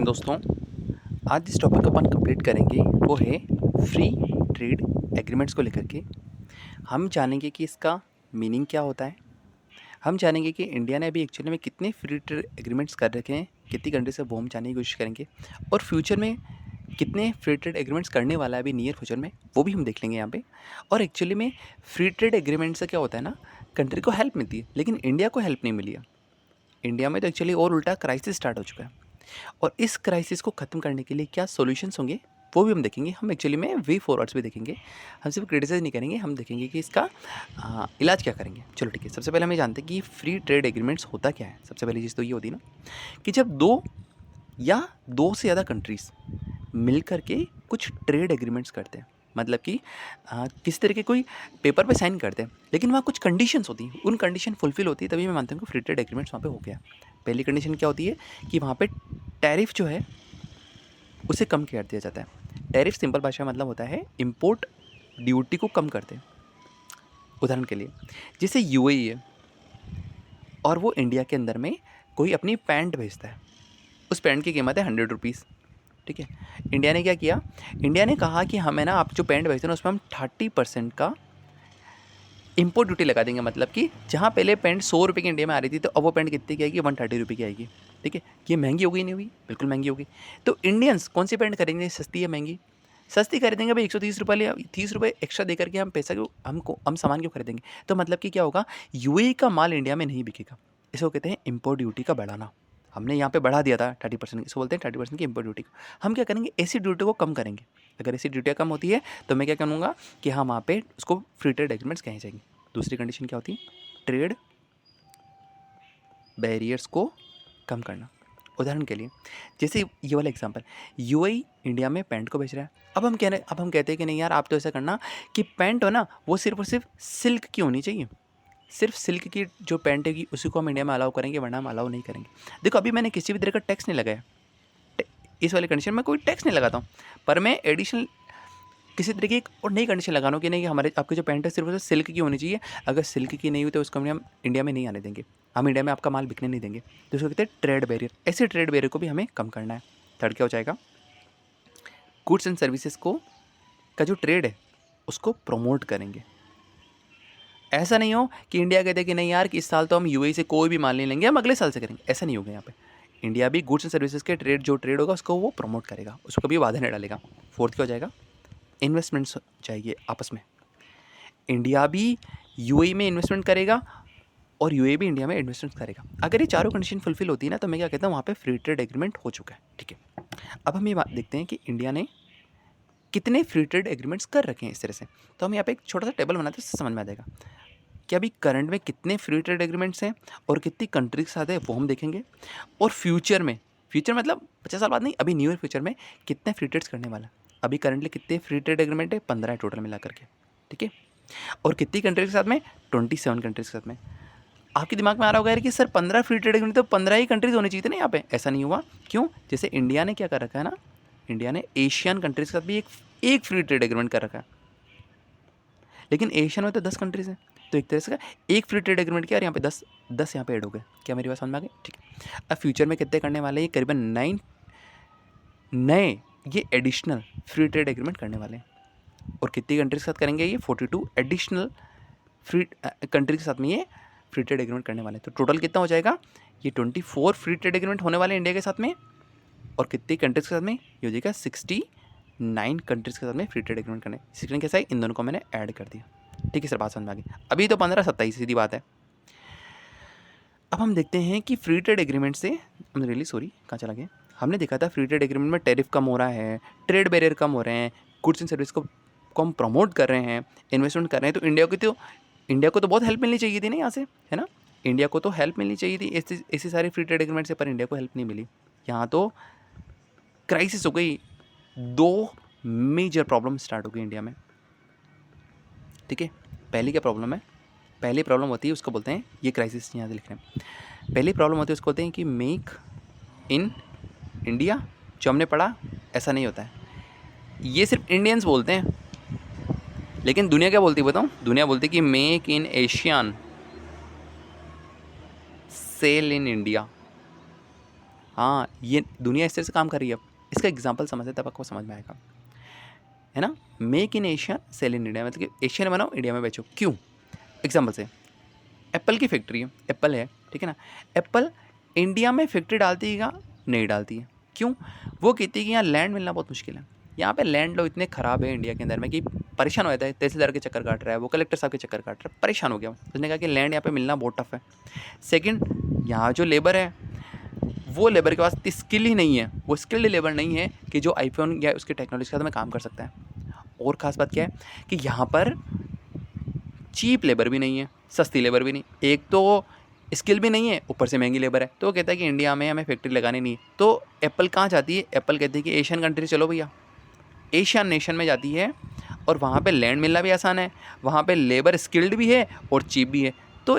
Morning दोस्तों। आज जिस टॉपिक को अपन कंप्लीट करेंगे वो है फ्री ट्रेड एग्रीमेंट्स को लेकर के। हम जानेंगे कि इसका मीनिंग क्या होता है। हम जानेंगे कि इंडिया ने अभी एक्चुअली में कितने फ्री ट्रेड एग्रीमेंट्स कर रखे हैं, कितनी कंट्री से वो हम जानने की कोशिश करेंगे, और फ्यूचर में कितने फ्री ट्रेड एग्रीमेंट्स करने वाला है अभी नियर फ्यूचर में, वो भी हम देख लेंगे यहाँ पे। और एक्चुअली में फ्री ट्रेड एग्रीमेंट से क्या होता है ना, कंट्री को हेल्प मिलती है, लेकिन इंडिया को हेल्प नहीं मिली है। इंडिया में तो एक्चुअली और उल्टा क्राइसिस स्टार्ट हो चुका है, और इस क्राइसिस को ख़त्म करने के लिए क्या सॉल्यूशंस होंगे वो भी हम देखेंगे। हम एक्चुअली में वे फॉरवर्ड्स भी देखेंगे। हम सिर्फ क्रिटिसाइज नहीं करेंगे, हम देखेंगे कि इसका इलाज क्या करेंगे। चलो ठीक है, सबसे पहले हम ये जानते हैं कि फ्री ट्रेड एग्रीमेंट्स होता क्या है। सबसे पहली चीज़ तो ये होती है ना कि जब दो या दो से ज़्यादा कंट्रीज़ मिल कर के कुछ ट्रेड एग्रीमेंट्स करते हैं, मतलब कि किस तरह के कोई पेपर पे साइन करते हैं, लेकिन वहाँ कुछ कंडीशंस होती हैं, उन कंडीशन फुलफिल होती है, तभी मैं मानता हूँ कि फ्री ट्रेड एग्रीमेंट्स वहाँ पे हो गया। पहली कंडीशन क्या होती है कि वहाँ पे टैरिफ जो है उसे कम कर दिया जाता है। टैरिफ सिंपल भाषा में मतलब होता है इंपोर्ट ड्यूटी को कम करते हैं। उदाहरण के लिए जैसे यूएई है और वो इंडिया के अंदर में कोई अपनी पैंट भेजता है, उस पैंट की कीमत है 100 रुपीज़। ठीक है, इंडिया ने क्या किया, इंडिया ने कहा कि हमें ना आप जो पैंट भेजते हैं ना उसमें हम 30% का इंपोर्ट ड्यूटी लगा देंगे। मतलब कि जहाँ पहले पैंट 100 रुपये की इंडिया में आ रही थी, तो अब वो पैंट कितनी की आएगी, 130 रुपये की आएगी। ठीक है, ये महंगी हो गई नहीं हुई, बिल्कुल महंगी होगी। तो इंडियंस कौन सी पैंट खरीदेंगे, सस्ती या महंगी? सस्ती खरीदेंगे भाई। 130 रुपये या 30 रुपये एक्स्ट्रा दे करके हम पैसा क्यों, हम सामान क्यों खरीदेंगे? तो मतलब कि क्या होगा, यूएई का माल इंडिया में नहीं बिकेगा। इसको कहते हैं इम्पोर्ट ड्यूटी का बढ़ाना। हमने यहाँ पे बढ़ा दिया था 30%, इसको बोलते हैं 30% की इम्पोर्ट ड्यूटी। हम क्या करेंगे, ऐसी ड्यूटी को कम करेंगे। अगर ऐसी ड्यूटियाँ कम होती है तो मैं क्या करूँगा कि हाँ वहाँ पे उसको फ्री ट्रेड एग्रीमेंट्स कहे जाएंगे। दूसरी कंडीशन क्या होती है, ट्रेड बैरियर्स को कम करना। उदाहरण के लिए जैसे ये वाला एग्जांपल, यूएई इंडिया में पैंट को बेच रहा है। अब हम कहते हैं कि नहीं यार, आप तो ऐसा करना कि पैंट हो ना वो सिर्फ और सिर्फ सिल्क की होनी चाहिए। सिर्फ सिल्क की जो पैंट है उसी को हम इंडिया में अलाउ करेंगे, वरना हम अलाउ नहीं करेंगे। देखो अभी मैंने किसी भी तरह का टैक्स नहीं लगाया, इस वाले कंडीशन में कोई टैक्स नहीं लगाता हूँ, पर मैं एडिशनल किसी तरीके की और नई कंडीशन लगाना कि नहीं, हमारे आपकी जो पैंट है सिर्फ सिल्क की होनी चाहिए। अगर सिल्क की नहीं हुई तो उसको हम इंडिया में नहीं आने देंगे, हम इंडिया में आपका माल बिकने नहीं देंगे। तो उसको कहते हैं ट्रेड बैरियर। ऐसे ट्रेड बैरियर को भी हमें कम करना है। थर्ड क्या हो जाएगा, गुड्स एंड सर्विसेज को का जो ट्रेड है उसको प्रमोट करेंगे। ऐसा नहीं हो कि इंडिया कहते कि नहीं यार कि इस साल तो हम यूएई से कोई भी माल नहीं लेंगे, हम अगले साल से करेंगे। ऐसा नहीं होगा यहाँ पे। इंडिया भी गुड्स एंड सर्विसेज के जो ट्रेड होगा उसको वो प्रमोट करेगा, उसको कभी बाधा नहीं डालेगा। फोर्थ क्या हो जाएगा, इन्वेस्टमेंट्स चाहिए आपस में। इंडिया भी यूएई में इन्वेस्टमेंट करेगा और यूएई भी इंडिया में इन्वेस्टमेंट करेगा। अगर ये चारों कंडीशन फुलफिल होती है ना, तो मैं क्या कहता हूँ वहाँ पे फ्री ट्रेड एग्रीमेंट हो चुका है। ठीक है, अब हम ये बात देखते हैं कि इंडिया ने कितने फ्री ट्रेड एग्रीमेंट्स कर रखे हैं इस तरह से। तो हम यहाँ पे एक छोटा सा टेबल बनाते हैं, उससे समझ में आ जाएगा कि अभी करंट में कितने फ्री ट्रेड एग्रीमेंट्स हैं और कितनी कंट्रीज के साथ है, वो हम देखेंगे। और फ्यूचर मतलब 50 साल बाद नहीं, अभी न्यू ईयर फ्यूचर में कितने फ्री ट्रेड्स करने वाला है। अभी करंटली कितने फ्री ट्रेड एग्रीमेंट है, 15 है टोटल मिला करके। ठीक है, और कितनी कंट्रीज के साथ में, 27 कंट्रीज के साथ में। आपके दिमाग में आ रहा होगा यार कि सर 15 फ्री ट्रेड एग्रीमेंट तो 15 ही कंट्रीज होनी चाहिए थे ना यहाँ पे। ऐसा नहीं हुआ, क्यों? जैसे इंडिया ने क्या कर रखा है ना, इंडिया ने एशियन कंट्रीज के साथ भी एक फ्री ट्रेड एग्रीमेंट कर रखा है, लेकिन एशियन में तो 10 कंट्रीज हैं, तो एक तरह से एक फ्री ट्रेड एग्रीमेंट किया और यहाँ पे 10 यहाँ पे ऐड हो गए। क्या मेरी बात समझ में आ गई? ठीक है, अब फ्यूचर में कितने करने वाले हैं, करीबन 9 नए ये एडिशनल फ्री ट्रेड एग्रीमेंट करने वाले हैं। और कितनी कंट्रीज के साथ करेंगे, ये 42 एडिशनल फ्री कंट्रीज के साथ में ये फ्री ट्रेड एग्रीमेंट करने वाले हैं। तो टोटल कितना हो जाएगा, ये 24 फ्री ट्रेड एग्रीमेंट होने वाले हैं इंडिया के साथ में। और कितनी कंट्रीज के साथ में, ये हो जाएगा 69 कंट्रीज के साथ में फ्री ट्रेड एग्रीमेंट करने। सीखने कैसा है, इन दोनों को मैंने ऐड कर दिया। ठीक है सर, बात समझ में आ गई। अभी तो 15-27 सीधी बात है। अब हम देखते हैं कि फ्री ट्रेड एग्रीमेंट से कहाँ चला गया, हमने देखा था फ्री ट्रेड एग्रीमेंट में टैरिफ कम हो रहा है, ट्रेड बैरियर कम हो रहे हैं, गुड्स एंड सर्विस को हम प्रमोट कर रहे हैं, इन्वेस्टमेंट कर रहे हैं। तो इंडिया को तो बहुत हेल्प मिलनी चाहिए थी ना यहाँ से, है ना। इंडिया को तो हेल्प मिलनी चाहिए थी ऐसी सारी फ्री ट्रेड एग्रीमेंट से, पर इंडिया को हेल्प नहीं मिली। यहाँ तो क्राइसिस हो गई, 2 मेजर प्रॉब्लम स्टार्ट हो गई इंडिया में। ठीक है, पहली क्या प्रॉब्लम है, पहली प्रॉब्लम होती है उसको बोलते हैं, ये क्राइसिस यहाँ से लिख रहे हैं, पहली प्रॉब्लम होती है उसको बोलते हैं कि मेक इन इंडिया। जो हमने पढ़ा ऐसा नहीं होता है, ये सिर्फ इंडियंस बोलते हैं, लेकिन दुनिया क्या बोलती है बताऊँ, दुनिया बोलती है कि make in Asian, sell in India. हाँ, ये दुनिया इस तरह से काम कर रही है। अब इसका एग्जाम्पल समझते तब आपको समझ में आएगा, है ना। Make in Asia sell in India, मतलब कि एशिया में बनाओ इंडिया में बेचो। क्यों? एग्जाम्पल से एप्पल की फैक्ट्री है, एप्पल है, ठीक है ना। एप्पल इंडिया में फैक्ट्री डालती है क्या? नहीं डालती है। क्यों? वो कहती है कि यहाँ लैंड मिलना बहुत मुश्किल है। यहाँ पे लैंड लो इतने ख़राब है इंडिया के अंदर में कि परेशान हो जाता है। तहसीलदार के चक्कर काट रहा है, वो कलेक्टर साहब के चक्कर काट रहा है, परेशान हो गया। उसने कहा कि लैंड यहाँ पे मिलना बहुत टफ है। सेकंड, यहाँ जो लेबर है वो लेबर के पास इतनी स्किल ही नहीं है, वो स्किल्ड लेबर नहीं है कि जो आईफोन या उसके टेक्नोलॉजी के साथ में काम कर सकता है। और ख़ास बात क्या है कि यहाँ पर चीप लेबर भी नहीं है, सस्ती लेबर भी नहीं। एक तो स्किल भी नहीं है, ऊपर से महंगी लेबर है। तो वो कहता है कि इंडिया में हमें फैक्ट्री लगानी नहीं है। तो एप्पल कहाँ जाती है? एप्पल कहती है कि एशियन कंट्री चलो भैया, एशियन नेशन में जाती है, और वहाँ पे लैंड मिलना भी आसान है, वहाँ पे लेबर स्किल्ड भी है और चीप भी है। तो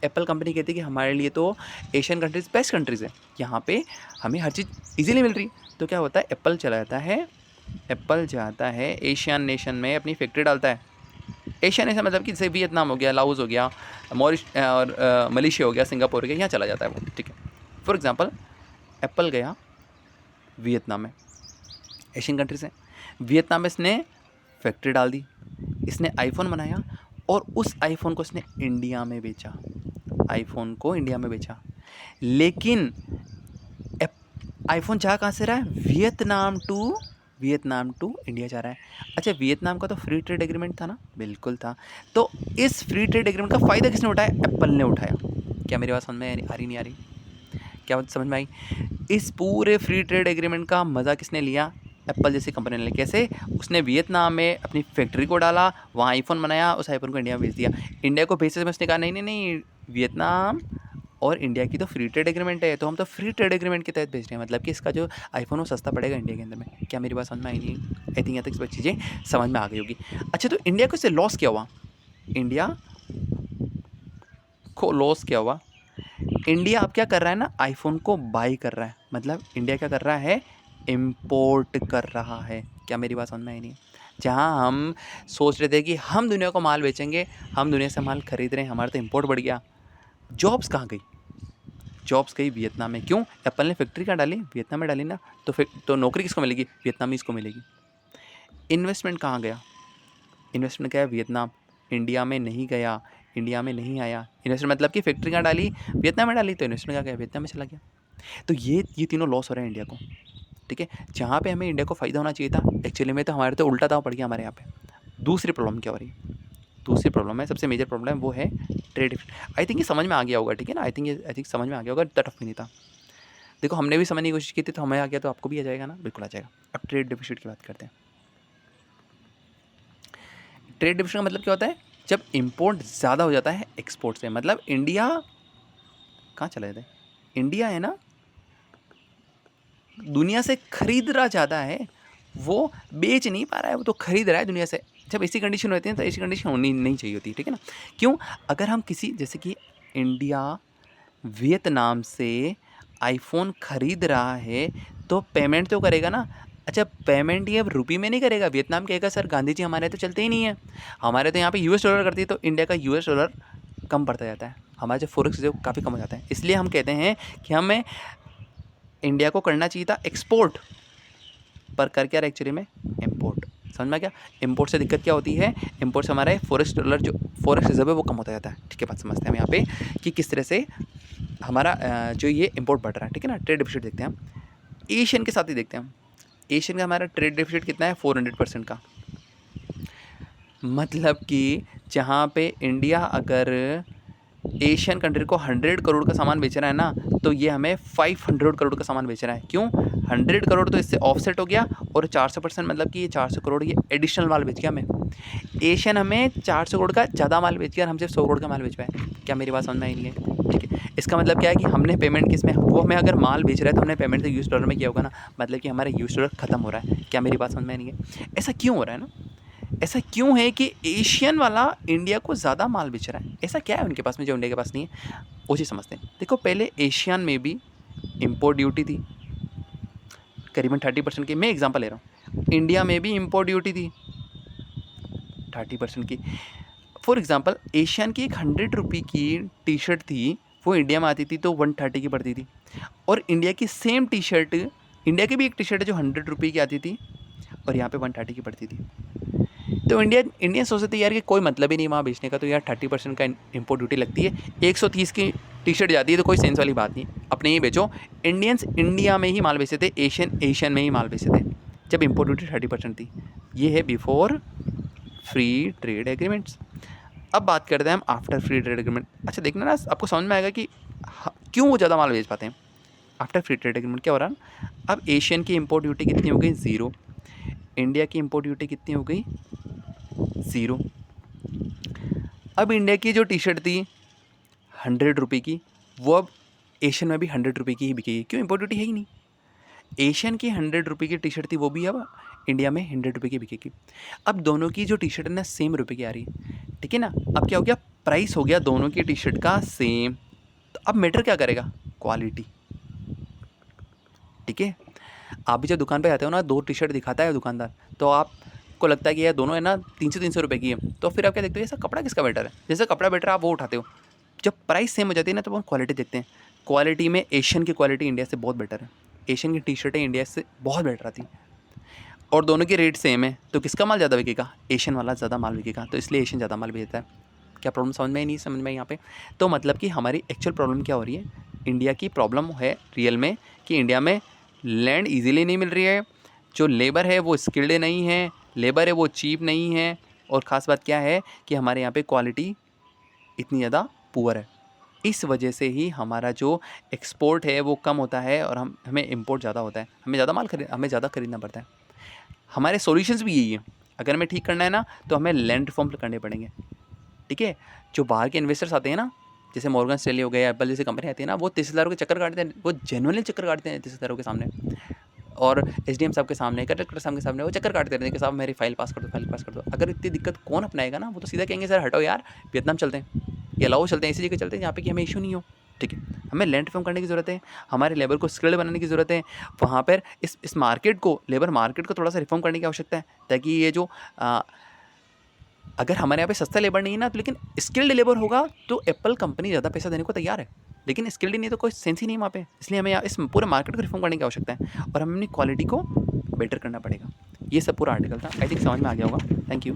एप्पल कंपनी कहती है कि हमारे लिए तो एशियन कंट्रीज़ बेस्ट कंट्रीज़ है, यहाँ पे हमें हर चीज़ इजीली मिल रही। तो क्या होता है, एप्पल जाता है एशियन नेशन में अपनी फैक्ट्री डालता है। एशिया नेशन मतलब कि जैसे वियतनाम हो गया, लाओस हो गया, और मलेशिया हो गया, सिंगापुर हो गया, यहाँ चला जाता है वो, ठीक है। फॉर एग्जांपल एप्पल गया वियतनाम में, एशियन कंट्री से, वियतनाम में इसने फैक्ट्री डाल दी, इसने आईफोन बनाया और उस आईफोन को इसने इंडिया में बेचा, आईफोन को इंडिया में बेचा। लेकिन आईफोन जा कहाँ से रहा है? वियतनाम टू इंडिया जा रहा है। अच्छा, वियतनाम का तो फ्री ट्रेड एग्रीमेंट था ना? बिल्कुल था। तो इस फ्री ट्रेड एग्रीमेंट का फ़ायदा किसने उठाया? एप्पल ने उठाया। क्या मेरी बात समझ में आ रही नहीं आ रही? क्या बात समझ में आई? इस पूरे फ्री ट्रेड एग्रीमेंट का मज़ा किसने लिया? एप्पल जैसी कंपनी ने। कैसे? उसने वियतनाम में अपनी फैक्ट्री को डाला, वहाँ आईफोन बनाया, उस आईफोन को इंडिया में भेज दिया। इंडिया को भेजते समय उसने कहा नहीं नहीं नहीं, वियतनाम और इंडिया की तो फ्री ट्रेड एग्रीमेंट है, तो हम तो फ्री ट्रेड एग्रीमेंट के तहत भेज रहे हैं, मतलब कि इसका जो आईफोन वो सस्ता पड़ेगा इंडिया के अंदर में। क्या मेरी बात समझ में आई नहीं? आई थिंक यहाँ तक सब चीज़ें समझ में आ गई होगी। अच्छा, तो इंडिया को इससे लॉस क्या हुआ? इंडिया को लॉस क्या हुआ? इंडिया अब क्या कर रहा है ना, आईफोन को बाई कर रहा है, मतलब इंडिया क्या कर रहा है? इम्पोर्ट कर रहा है। क्या मेरी बात समझ में आई नहीं? जहाँ हम सोच रहे थे कि हम दुनिया को माल बेचेंगे, हम दुनिया से माल खरीद रहे हैं, हमारा तो इम्पोर्ट बढ़ गया। जॉब्स कहाँ गई? जॉब्स गई वियतनाम में। क्यों? एप्पल ने फैक्ट्री कहाँ डाली? वियतनाम में डाली ना। तो नौकरी किसको मिलेगी? वियतनामीज़ को मिलेगी। इन्वेस्टमेंट कहाँ गया? इन्वेस्टमेंट गया वियतनाम, इंडिया में नहीं गया, इंडिया में नहीं आया। इन्वेस्टमेंट मतलब कि फैक्ट्री कहाँ डाली? वियतनाम में डाली, तो इन्वेस्टमेंट कहाँ गया? वियतनाम में चला गया। तो ये तीनों लॉस हो रहे हैं इंडिया को, ठीक है। जहाँ पे हमें इंडिया को फ़ायदा होना चाहिए था, एक्चुअली में तो हमारे तो उल्टा दाव पड़ गया हमारे यहाँ पे। दूसरी प्रॉब्लम क्या हो रही है? दूसरी प्रॉब्लम है, सबसे मेजर प्रॉब्लम वो है ट्रेड डिफिसिट। आई थिंक ये समझ में आ गया होगा, ठीक है ना। आई थिंक समझ में आ गया होगा, इतना टफ भी नहीं था। देखो, हमने भी समझने की कोशिश की थी, तो हमें आ गया, तो आपको भी आ जाएगा ना, बिल्कुल आ जाएगा। अब ट्रेड डिफिसिट की बात करते हैं। ट्रेड डिफिसिट का मतलब क्या होता है? जब इम्पोर्ट ज़्यादा हो जाता है एक्सपोर्ट से, मतलब इंडिया कहाँ चले थे? इंडिया है ना, दुनिया से खरीद रहा ज़्यादा है, वो बेच नहीं पा रहा है, वो तो खरीद रहा है दुनिया से। जब ऐसी कंडीशन होती है तो ऐसी कंडीशन होनी नहीं चाहिए होती, ठीक है ना। क्यों? अगर हम किसी, जैसे कि इंडिया वियतनाम से आईफोन खरीद रहा है, तो पेमेंट तो करेगा ना। अच्छा, पेमेंट ये अब रुपये में नहीं करेगा। वियतनाम कहेगा सर गांधी जी हमारे तो चलते ही नहीं है, हमारे तो यहाँ पे यूएस डॉलर करती है, तो इंडिया का यूएस डॉलर कम पड़ता जाता है, हमारा जो फॉरेक्स जो काफ़ी कम हो जाता है। इसलिए हम कहते हैं कि हमें इंडिया को करना चाहिए था एक्सपोर्ट, पर कर क्या रहा एक्चुअली में? इम्पोर्ट। समझ में क्या? इम्पोर्ट से दिक्कत क्या होती है? इम्पोर्ट से हमारा फॉरेक्स डॉलर जो फॉरेक्स रिजर्व है वो कम होता जाता है, ठीक है। बात समझते हैं हम यहाँ पे कि किस तरह से हमारा जो ये इम्पोर्ट बढ़ रहा है, ठीक है ना। ट्रेड डिफिसिट देखते हैं हम, एशियन के साथ ही देखते हैं हम। एशियन का हमारा ट्रेड डिफिसिट कितना है? 400% का। मतलब कि जहाँ पे इंडिया अगर एशियन कंट्री को 100 करोड़ का सामान बेच रहा है ना, तो ये हमें 500 करोड़ का सामान बेच रहा है। क्यों? 100 करोड़ तो इससे ऑफसेट हो गया, और 400% मतलब कि ये 400 करोड़ ये एडिशनल माल बेच गया हमें। एशियन हमें 400 करोड़ का ज़्यादा माल बेच गया और हम सिर्फ 100 करोड़ का माल बेच पाए। क्या मेरी बात समझ में आई नहीं है? ठीक है। इसका मतलब क्या है कि हमने पेमेंट किस में, वो हमें अगर माल बेच रहा है तो हमने पेमेंट तो यूएस डॉलर में किया होगा ना, मतलब कि हमारा यूएस डॉलर खत्म हो रहा है। क्या मेरी बात समझ में नहीं है? ऐसा क्यों हो रहा है ना? ऐसा क्यों है कि एशियन वाला इंडिया को ज़्यादा माल बेच रहा है? ऐसा क्या है उनके पास में जो इंडिया के पास नहीं है? वो चीज़ समझते हैं। देखो, पहले एशियन में भी इम्पोर्ट ड्यूटी थी करीबन 30% की, मैं एग्जांपल ले रहा हूँ। इंडिया में भी इम्पोर्ट ड्यूटी थी 30% की। फॉर एग्जांपल, एशियन की एक 100 रुपये की टी शर्ट थी, वो इंडिया में आती थी तो 130 की पड़ती थी। और इंडिया की सेम टी शर्ट, इंडिया की भी एक टी शर्ट है जो 100 रुपये की आती थी और यहाँ पे 130 की पड़ती थी। तो इंडियन सोचते थे यार कि कोई मतलब ही नहीं वहाँ बेचने का, तो यार 30% का इम्पोर्ट ड्यूटी लगती है, 130 की टी शर्ट जाती है, तो कोई सेंस वाली बात नहीं, अपने ही बेचो। इंडियंस इंडिया में ही माल बेचते थे, एशियन में ही माल बेचते थे जब इम्पोर्ट ड्यूटी 30% थी। ये है बिफोर फ्री ट्रेड एग्रीमेंट्स। अब बात करते हैं हम आफ्टर फ्री ट्रेड एग्रीमेंट। अच्छा देखना ना, आपको समझ में आएगा कि क्यों वो ज़्यादा माल बेच पाते हैं। आफ्टर फ्री ट्रेड एग्रीमेंट क्या हो रहा है, अब एशियन की इम्पोर्ट ड्यूटी कितनी हो गई, 0। इंडिया की इम्पोर्ट ड्यूटी कितनी हो गई, 0। अब इंडिया की जो टी शर्ट थी 100 रुपये की, वो अब एशियन में भी 100 रुपये की ही बिकेगी, क्यों, इम्पोर्ट ड्यूटी है ही नहीं। एशियन की 100 रुपये की टी शर्ट थी, वो भी अब इंडिया में 100 रुपये की बिकेगी। अब दोनों की जो टी शर्ट है ना सेम रुपये की आ रही है, ठीक है ना। अब क्या हो गया, प्राइस हो गया दोनों की टी शर्ट का सेम। तो अब मैटर क्या करेगा, क्वालिटी, ठीक है। आप भी जब दुकान पे आते हो ना, 2 टी शर्ट दिखाता है दुकानदार, तो आपको लगता है कि यार दोनों है ना 300 रुपये की है, तो फिर आप क्या देखते हो, ऐसा कपड़ा किसका बेटर है, जैसे कपड़ा बेटर है आप वो उठाते हो। जब प्राइस सेम हो जाती है ना, तो हम क्वालिटी देखते हैं। क्वालिटी में एशियन की क्वालिटी इंडिया से बहुत बेटर है, एशियन की टी शर्टें इंडिया से बहुत बेटर आती, और दोनों के रेट सेम है, तो किसका माल ज़्यादा बिकेगा, एशियन वाला ज़्यादा माल बिकेगा, तो इसलिए एशियन ज़्यादा माल बेचता है। क्या प्रॉब्लम समझ में ही नहीं, समझ में यहाँ पे। तो मतलब कि हमारी एक्चुअल प्रॉब्लम क्या हो रही है, इंडिया की प्रॉब्लम है रियल में कि इंडिया में लैंड इजीली नहीं मिल रही है, जो लेबर है वो स्किल्ड नहीं है, लेबर है वो चीप नहीं है, और ख़ास बात क्या है कि हमारे यहाँ पे क्वालिटी इतनी ज़्यादा पुअर है। इस वजह से ही हमारा जो एक्सपोर्ट है वो कम होता है और हमें इम्पोर्ट ज़्यादा होता है, हमें ज़्यादा खरीदना पड़ता है। हमारे सॉल्यूशंस भी यही है, अगर हमें ठीक करना है ना तो हमें लैंड रिफॉर्म करने पड़ेंगे, ठीक है। जो बाहर के इन्वेस्टर्स आते हैं ना, जैसे मॉर्गन स्टैनली हो गया, एप्पल जैसी कंपनी आती है ना, वो तहसीलदारों के चक्कर काटते हैं, वो जेन्युइनली चक्कर काटते हैं तहसीलदारों के सामने, और एसडीएम साहब के सामने, कलेक्टर साहब के सामने वो चक्कर काटते रहते हैं कि साहब मेरी फाइल पास कर दो। अगर इतनी दिक्कत कौन अपनाएगा ना, वो तो सीधा कहेंगे सर हटो यार, वियतनाम चलते हैं या लाओ चलते हैं, ऐसी जगह चलते हैं जहाँ पे कि हमें इशू नहीं हो, ठीक है। हमें लैंड रिफॉर्म करने की ज़रूरत है, हमारे लेबर को स्किल्ड बनाने की ज़रूरत है, वहाँ पर इस मार्केट को, लेबर मार्केट को थोड़ा सा रिफॉर्म करने की आवश्यकता है, ताकि ये जो अगर हमारे यहाँ पे सस्ता लेबर नहीं है ना, तो लेकिन स्किल्ड लेबर होगा तो एप्पल कंपनी ज़्यादा पैसा देने को तैयार है, लेकिन स्किल्ड नहीं तो कोई सेंस ही नहीं वहाँ पे। इसलिए हमें इस पूरे मार्केट को रिफॉर्म करने की आवश्यकता है और हमें अपनी क्वालिटी को बेटर करना पड़ेगा। ये सब पूरा आर्टिकल था, आई थिंक समझ में आ गया होगा। Thank you.